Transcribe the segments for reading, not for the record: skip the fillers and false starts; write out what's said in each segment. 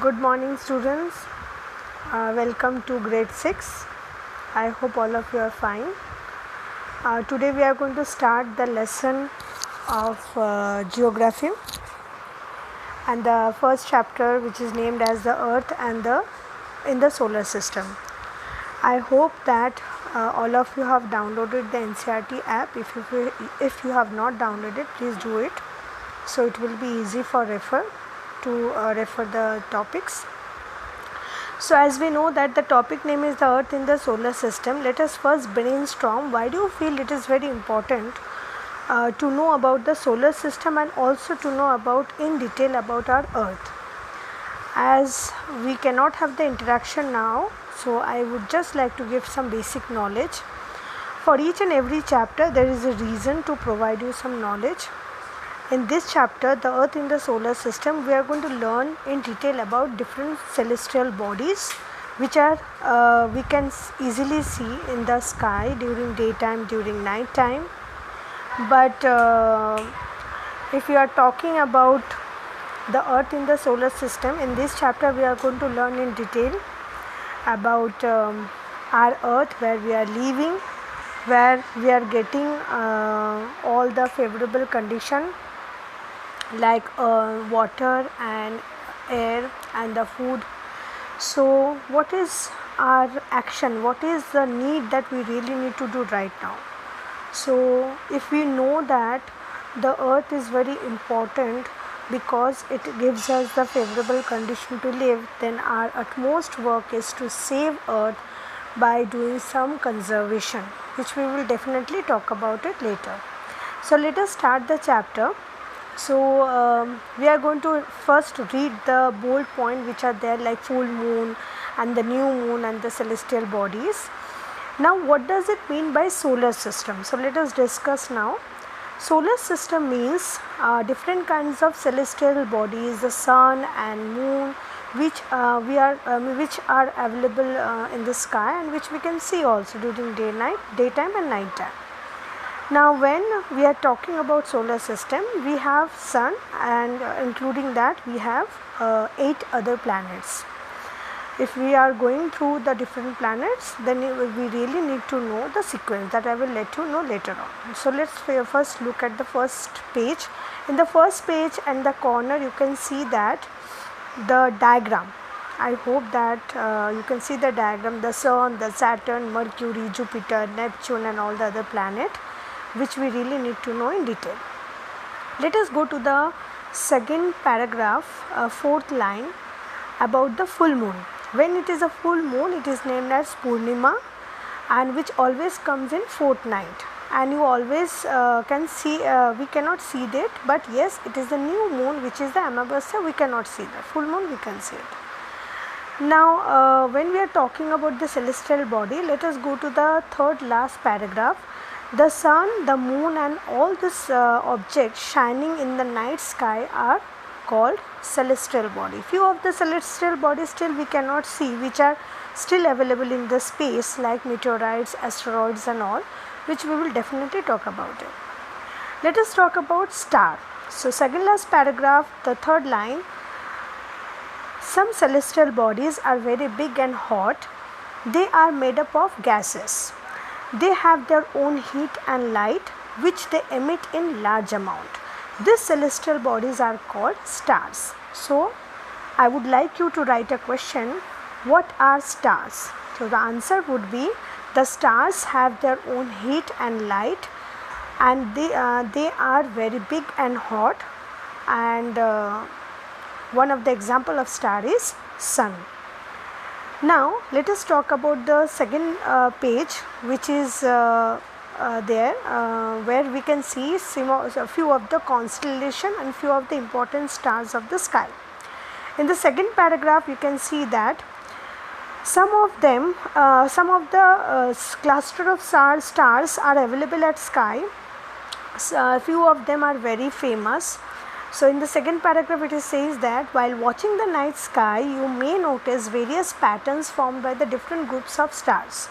Good morning, students. Welcome to grade 6. I hope all of you are fine. Today we are going to start the lesson of geography and the first chapter, which is named as the Earth and the in the solar system. I hope that all of you have downloaded the NCERT app. If you have not downloaded, please do it. So it will be easy for refer the topics. So as we know that the topic name is the Earth in the solar system, let us first brainstorm why do you feel it is very important to know about the solar system and also to know about in detail about our Earth. As we cannot have the interaction now, so I would just like to give some basic knowledge. For each and every chapter there is a reason to provide you some knowledge. In this chapter, the Earth in the solar system, we are going to learn in detail about different celestial bodies which are we can easily see in the sky during daytime, during night time. But if we are talking about the Earth in the solar system, in this chapter we are going to learn in detail about our Earth, where we are living, where we are getting all the favorable condition like water and air and the food. So what is our action, what is the need that we really need to do right now? So if we know that the Earth is very important because it gives us the favorable condition to live, then our utmost work is to save Earth by doing some conservation, which we will definitely talk about it later. So let us start the chapter. So we are going to first read the bold point which are there, like full moon and the new moon and the celestial bodies. Now what does it mean by solar system? So let us discuss now. Solar system means different kinds of celestial bodies, the sun and moon, which which are available in the sky and which we can see also during daytime and nighttime. Now when we are talking about solar system, we have sun and including that we have 8 other planets. If we are going through the different planets, then we really need to know the sequence that I will let you know later on. So let's first look at the first page. In the first page and the corner you can see that the diagram. I hope that you can see the diagram, the sun, the Saturn, Mercury, Jupiter, Neptune and all the other planets, which we really need to know in detail. Let us go to the second paragraph, fourth line, about the full moon. When it is a full moon, it is named as Purnima, and which always comes in fortnight, and you always can see, we cannot see that, but yes, it is the new moon which is the Amavasya, we cannot see that. Full moon we can see it. Now when we are talking about the celestial body, let us go to the third last paragraph. The sun, the moon and all these objects shining in the night sky are called celestial body. Few of the celestial bodies still we cannot see, which are still available in the space, like meteorites, asteroids and all, which we will definitely talk about it. Let us talk about star. So second last paragraph, the third line. Some celestial bodies are very big and hot. They are made up of gases. They have their own heat and light which they emit in large amount. These celestial bodies are called stars. So I would like you to write a question, what are stars? So the answer would be, the stars have their own heat and light, and they are very big and hot, and one of the example of star is sun. Now let us talk about the second page, which is there where we can see a few of the constellation and few of the important stars of the sky. In the second paragraph you can see that some of the cluster of stars are available at sky. Few of them are very famous. So in the second paragraph it says that while watching the night sky, you may notice various patterns formed by the different groups of stars.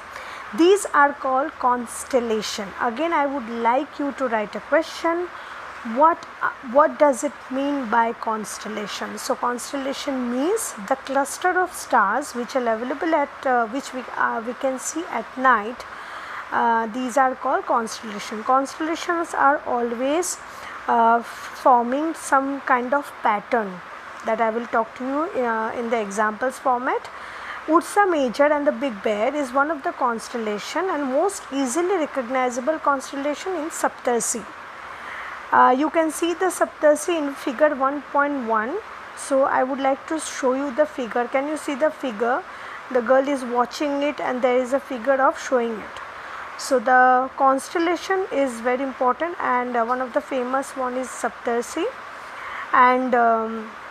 These are called constellation. Again I would like you to write a question, what does it mean by constellation? So constellation means the cluster of stars which are available at which we can see at night. These are called constellation. Constellations are always forming some kind of pattern that I will talk to you in the examples format. Ursa Major and the Big Bear is one of the constellation and most easily recognizable constellation in Saptarshi. You can see the Saptarshi in figure 1.1. So I would like to show you the figure. Can you see the figure? The girl is watching it and there is a figure of showing it. So the constellation is very important, and one of the famous one is Saptarshi, and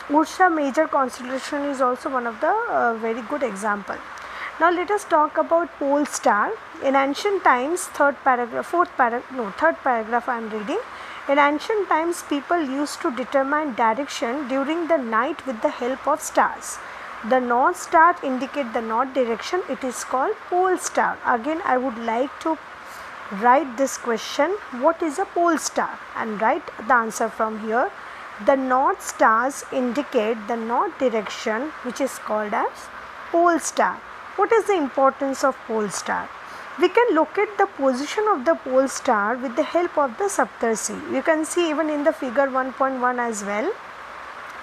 Ursa Major constellation is also one of the very good example. Now let us talk about pole star. In ancient times, third paragraph I am reading. In ancient times, people used to determine direction during the night with the help of stars. The north star indicate the north direction. It is called pole star. Again, I would like to write this question, what is a pole star, and write the answer from here. The north stars indicate the north direction, which is called as pole star. What is the importance of pole star? We can locate the position of the pole star with the help of the Saptarshi. You can see even in the figure 1.1 as well,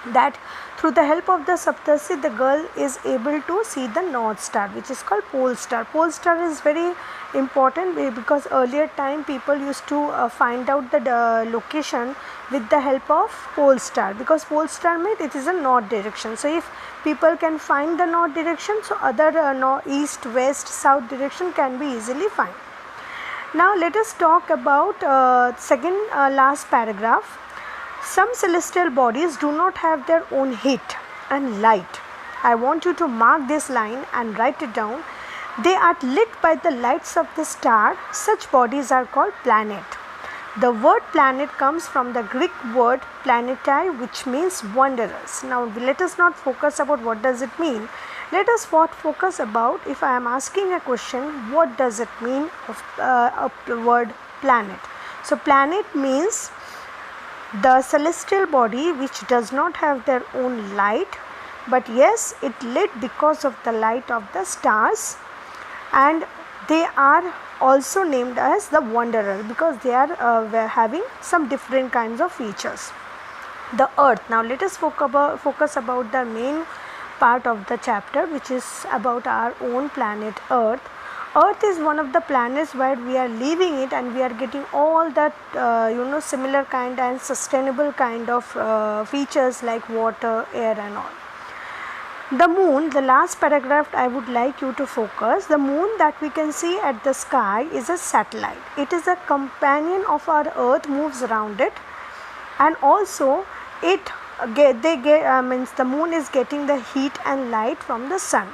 that through the help of the Saptarshi the girl is able to see the north star, which is called pole star. Pole star is very important because earlier time people used to find out the location with the help of pole star, because pole star means it is a north direction. So if people can find the north direction, so other east, west, south direction can be easily found. Now let us talk about second last paragraph. Some celestial bodies do not have their own heat and light. I want you to mark this line and write it down. They are lit by the lights of the star. Such bodies are called planet. The word planet comes from the Greek word planetai, which means wanderers. Now let us not focus about what does it mean. Let us focus about, if I am asking a question, what does it mean of the word planet. So planet means the celestial body which does not have their own light, but yes, it lit because of the light of the stars, and they are also named as the wanderer because they are having some different kinds of features. The earth. Now let us focus about the main part of the chapter, which is about our own planet Earth. Earth is one of the planets where we are living it, and we are getting all that similar kind and sustainable kind of features like water, air and all. The moon, the last paragraph I would like you to focus. The moon that we can see at the sky is a satellite. It is a companion of our earth, moves around it, and also the moon is getting the heat and light from the sun.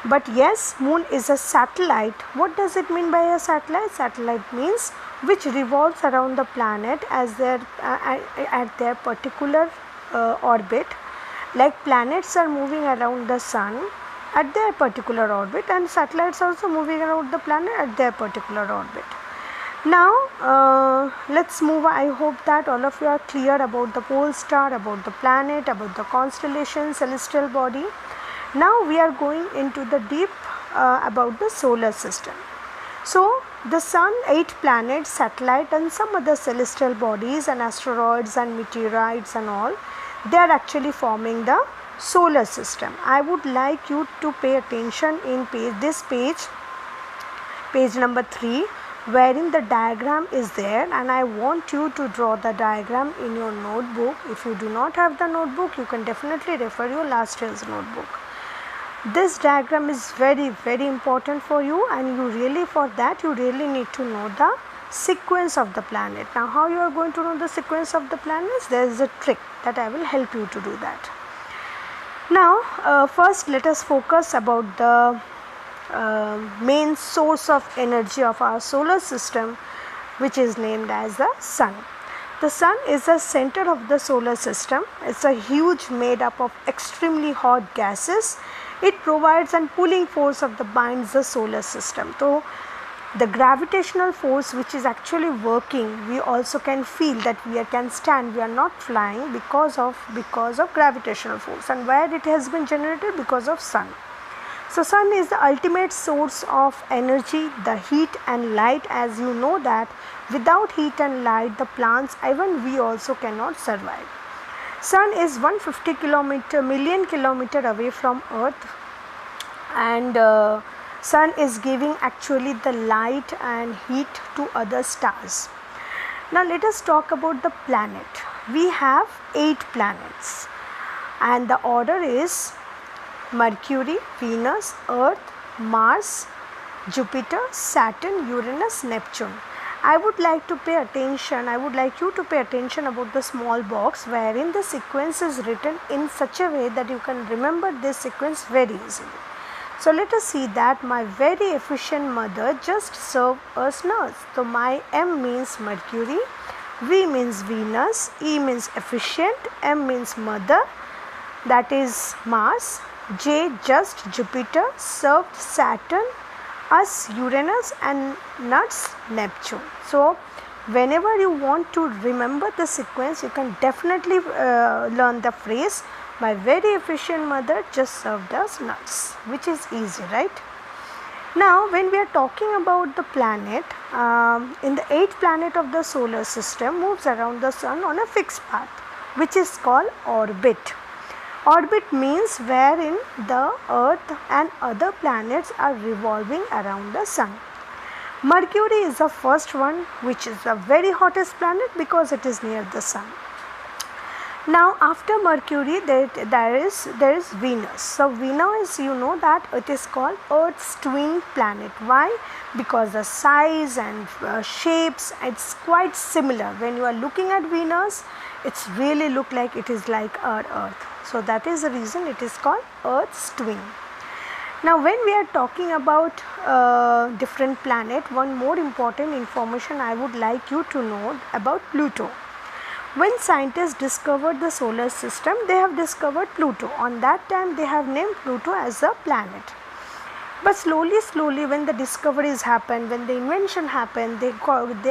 But yes, moon is a satellite. What does it mean by a satellite? Satellite means which revolves around the planet as at their particular orbit. Like planets are moving around the sun at their particular orbit, and satellites also moving around the planet at their particular orbit. Now let's move. I hope that all of you are clear about the pole star, about the planet, about the constellation, celestial body. Now we are going into the deep about the solar system. So the sun, 8 planets, satellite and some other celestial bodies and asteroids and meteorites and all, they are actually forming the solar system. I would like you to pay attention in page number 3, wherein the diagram is there, and I want you to draw the diagram in your notebook. If you do not have the notebook, you can definitely refer your last year's notebook. This diagram is very, very important for you, and you really need to know the sequence of the planet. Now how you are going to know the sequence of the planets? There is a trick that I will help you to do that. Now first let us focus about the main source of energy of our solar system, which is named as the sun. The sun is the center of the solar system. It's a huge made up of extremely hot gases. It provides a pulling force of the binds the solar system. So the gravitational force which is actually working, we also can feel that we can stand, we are not flying because of gravitational force. And where it has been generated? Because of sun. So sun is the ultimate source of energy, the heat and light. As you know that without heat and light, the plants, even we also cannot survive. Sun is 150 million kilometer away from earth, and sun is giving actually the light and heat to other stars. Now let us talk about the planet. We have 8 planets, and the order is Mercury, Venus, Earth, Mars, Jupiter, Saturn, Uranus, Neptune. I would like you to pay attention about the small box wherein the sequence is written in such a way that you can remember this sequence very easily. So let us see that my very efficient mother just served us nurse. So my M means Mercury, V means Venus, E means efficient, M means mother, that is Mars, J just Jupiter, served Saturn, us Uranus, and nuts Neptune. So whenever you want to remember the sequence, you can definitely learn the phrase, my very efficient mother just served us nuts, which is easy, right? Now when we are talking about the planet, in the 8th planet of the solar system moves around the sun on a fixed path, which is called orbit. Orbit means wherein the earth and other planets are revolving around the sun. Mercury is the first one, which is the very hottest planet because it is near the sun. Now after Mercury there is Venus. So Venus, you know that it is called Earth's twin planet. Why? Because the size and shapes, it's quite similar. When you are looking at Venus, it's really look like it is like our Earth. So that is the reason it is called Earth's twin. Now when we are talking about different planet, one more important information I would like you to know about Pluto. When scientists discovered the solar system, they have discovered Pluto. On that time they have named Pluto as a planet. But slowly when the discoveries happened, when the invention happened, they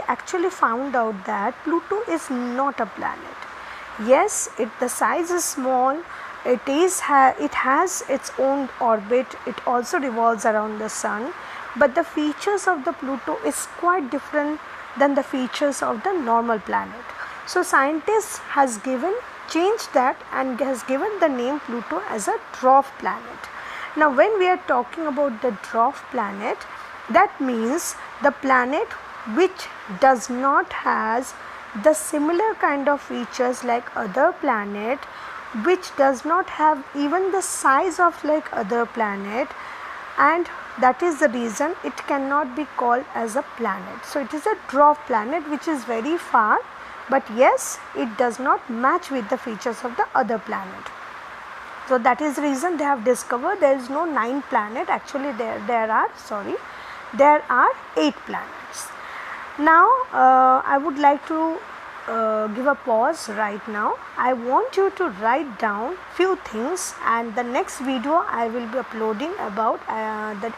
actually found out that Pluto is not a planet. Yes, the size is small, it has its own orbit, it also revolves around the sun, but the features of the Pluto is quite different than the features of the normal planet. So scientists has changed that and has given the name Pluto as a dwarf planet. Now when we are talking about the dwarf planet, that means the planet which does not has the similar kind of features like other planet, which does not have even the size of like other planet, and that is the reason it cannot be called as a planet. So it is a dwarf planet which is very far, but yes, it does not match with the features of the other planet. So that is the reason they have discovered there is no 9th planet. Actually there are 8 planets. Now I would like to give a pause right now. I want you to write down few things, and the next video I will be uploading about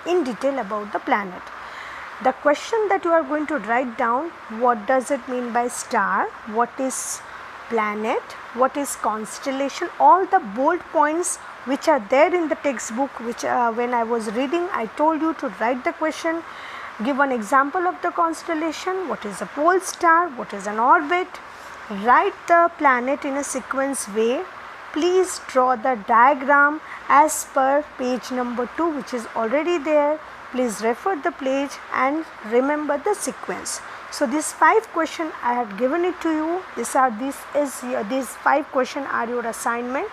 in detail about the planet. The question that you are going to write down, what does it mean by star, what is planet, what is constellation, all the bold points which are there in the textbook, which when I was reading I told you to write the question. Give an example of the constellation, what is a pole star, what is an orbit, write the planet in a sequence way. Please draw the diagram as per page number 2, which is already there. Please refer the page and remember the sequence. So these 5 questions I have given it to you. These 5 questions are your assignment.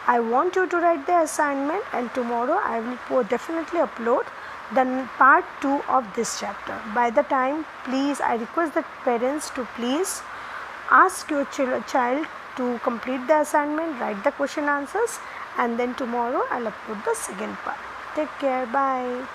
I want you to write the assignment, and tomorrow I will definitely upload the part 2 of this chapter. By the time, please, I request the parents to please ask your child to complete the assignment, write the question answers, and then tomorrow I'll upload the second part. Take care. Bye.